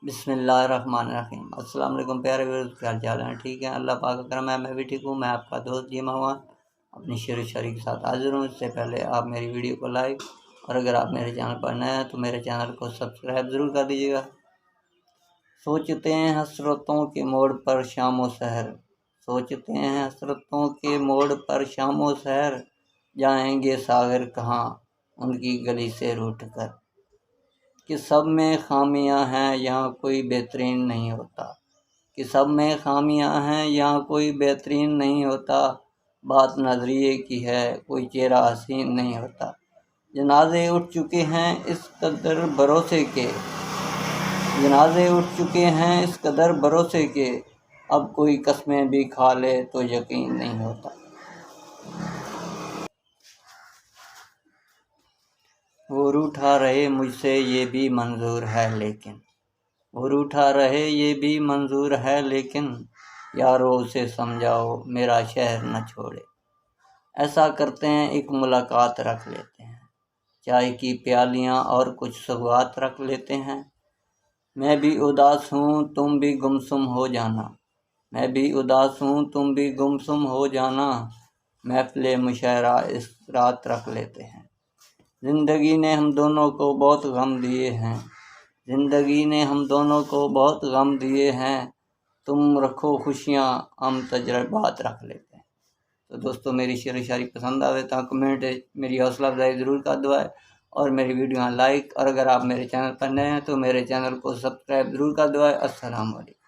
बिस्मिल्लाहिर्रहमानिर्रहीम। अस्सलाम वालेकुम प्यारे व्यूअर्स, क्या हाल चाल है? ठीक है, अल्लाह पाक का करम है, मैं भी ठीक हूँ। मैं आपका दोस्त जीमा हुआ अपनी शेर शायरी के साथ हाजिर हूँ। इससे पहले आप मेरी वीडियो को लाइक और अगर आप मेरे चैनल पर नए हैं तो मेरे चैनल को सब्सक्राइब ज़रूर कर दीजिएगा। सोचते हैं हसरतों के मोड़ पर शामो सहर, सोचते हैं हसरतों के मोड़ पर शामो सहर, जाएंगे सागर कहाँ उनकी गली से रूठ कर। कि सब में खामियां हैं यहाँ कोई बेहतरीन नहीं होता, कि सब में खामियां हैं यहाँ कोई बेहतरीन नहीं होता। बात नजरिए की है कोई चेहरा हसीन नहीं होता। जनाजे उठ चुके हैं इस कदर भरोसे के, जनाजे उठ चुके हैं इस कदर भरोसे के, अब कोई कस्में भी खा ले तो यकीन नहीं होता। वो रूठा रहे मुझसे ये भी मंजूर है लेकिन, वो रूठा रहे ये भी मंजूर है लेकिन, यारो उसे समझाओ मेरा शहर न छोड़े। ऐसा करते हैं एक मुलाकात रख लेते हैं, चाय की प्यालियाँ और कुछ सौगात रख लेते हैं। मैं भी उदास हूँ तुम भी गुमसुम हो जाना, मैं भी उदास हूँ तुम भी गुमसुम हो जाना। महफिल मुशायरा इस रात रख लेते हैं। ज़िंदगी ने हम दोनों को बहुत गम दिए हैं, ज़िंदगी ने हम दोनों को बहुत गम दिए हैं। तुम रखो खुशियाँ हम तजर्बात रख लेते हैं। तो दोस्तों, मेरी शेर शायरी पसंद आवे तो कमेंट मेरी हौसला अफजाई ज़रूर कर दो और मेरी वीडियो लाइक और अगर आप मेरे चैनल पर नए हैं तो मेरे चैनल को सब्सक्राइब ज़रूर कर दो। अस्सलाम वालेकुम।